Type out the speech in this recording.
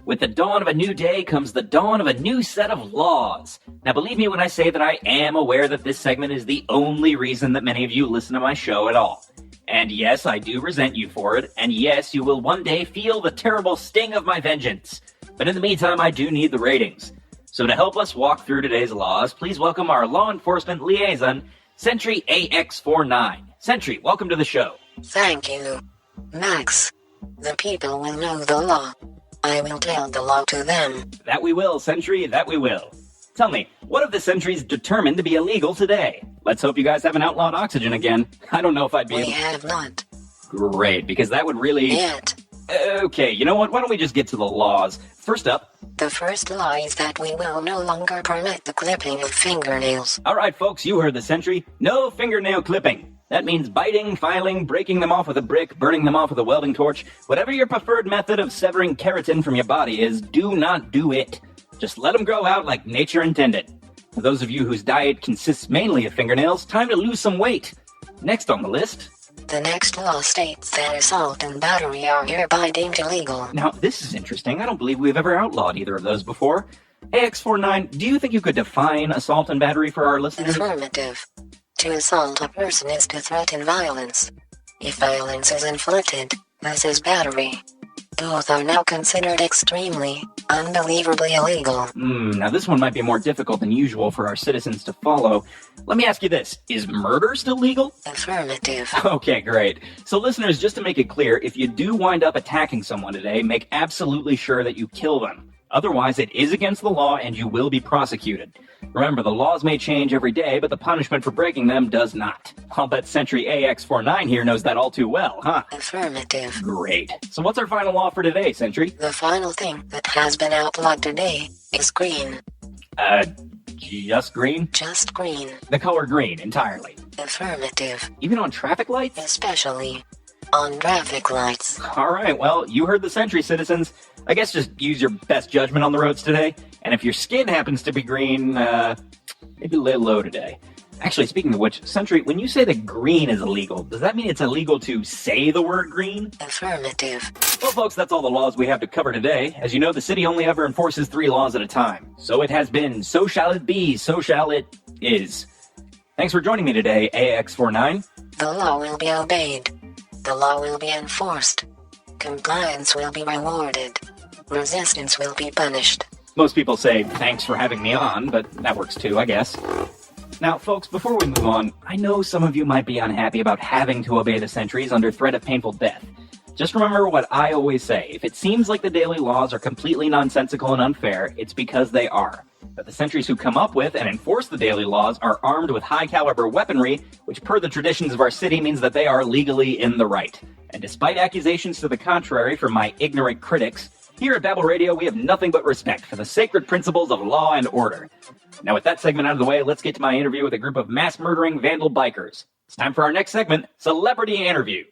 With the dawn of a new day comes the dawn of a new set of laws. Now, believe me when I say that I am aware that this segment is the only reason that many of you listen to my show at all. And yes, I do resent you for it, and yes, you will one day feel the terrible sting of my vengeance. But in the meantime, I do need the ratings. So to help us walk through today's laws, please welcome our law enforcement liaison, Sentry AX-49. Sentry, welcome to the show. Thank you, Max. The people will know the law. I will tell the law to them. That we will, Sentry, that we will. Tell me, what have the Sentries determined to be illegal today? Let's hope you guys haven't outlawed oxygen again. I don't know if I'd be We have not. Great, because that would really... Yet. Okay, you know what? Why don't we just get to the laws? First up... The first law is that we will no longer permit the clipping of fingernails. All right, folks, you heard the Sentry. No fingernail clipping. That means biting, filing, breaking them off with a brick, burning them off with a welding torch. Whatever your preferred method of severing keratin from your body is, do not do it. Just let them grow out like nature intended. For those of you whose diet consists mainly of fingernails, time to lose some weight. Next on the list... The next law states that assault and battery are hereby deemed illegal. Now, this is interesting. I don't believe we've ever outlawed either of those before. AX-49, do you think you could define assault and battery for our listeners? Affirmative. To assault a person is to threaten violence. If violence is inflicted, this is battery. Both are now considered extremely, unbelievably illegal. Now this one might be more difficult than usual for our citizens to follow. Let me ask you this, is murder still legal? Affirmative. Okay, great. So listeners, just to make it clear, if you do wind up attacking someone today, make absolutely sure that you kill them. Otherwise, it is against the law and you will be prosecuted. Remember, the laws may change every day, but the punishment for breaking them does not. I'll bet Sentry AX-49 here knows that all too well, huh? Affirmative. Great. So what's our final law for today, Sentry? The final thing that has been outlawed today is green. Just green? Just green. The color green, entirely. Affirmative. Even on traffic lights? Especially on traffic lights. All right, well, you heard the Sentry, citizens. I guess just use your best judgment on the roads today. And if your skin happens to be green, maybe lay low today. Actually, speaking of which, Sentry, when you say that green is illegal, does that mean it's illegal to say the word green? Affirmative. Well, folks, that's all the laws we have to cover today. As you know, the city only ever enforces 3 laws at a time. So it has been, so shall it be, so shall it is. Thanks for joining me today, AX-49. The law will be obeyed. The law will be enforced. Compliance will be rewarded. Resistance will be punished. Most people say, thanks for having me on, but that works too, I guess. Now, folks, before we move on, I know some of you might be unhappy about having to obey the Sentries under threat of painful death. Just remember what I always say. If it seems like the daily laws are completely nonsensical and unfair, it's because they are. But the Sentries who come up with and enforce the daily laws are armed with high-caliber weaponry, which per the traditions of our city means that they are legally in the right. And despite accusations to the contrary from my ignorant critics, here at Babble Radio we have nothing but respect for the sacred principles of law and order. Now with that segment out of the way, let's get to my interview with a group of mass-murdering vandal bikers. It's time for our next segment, Celebrity Interview.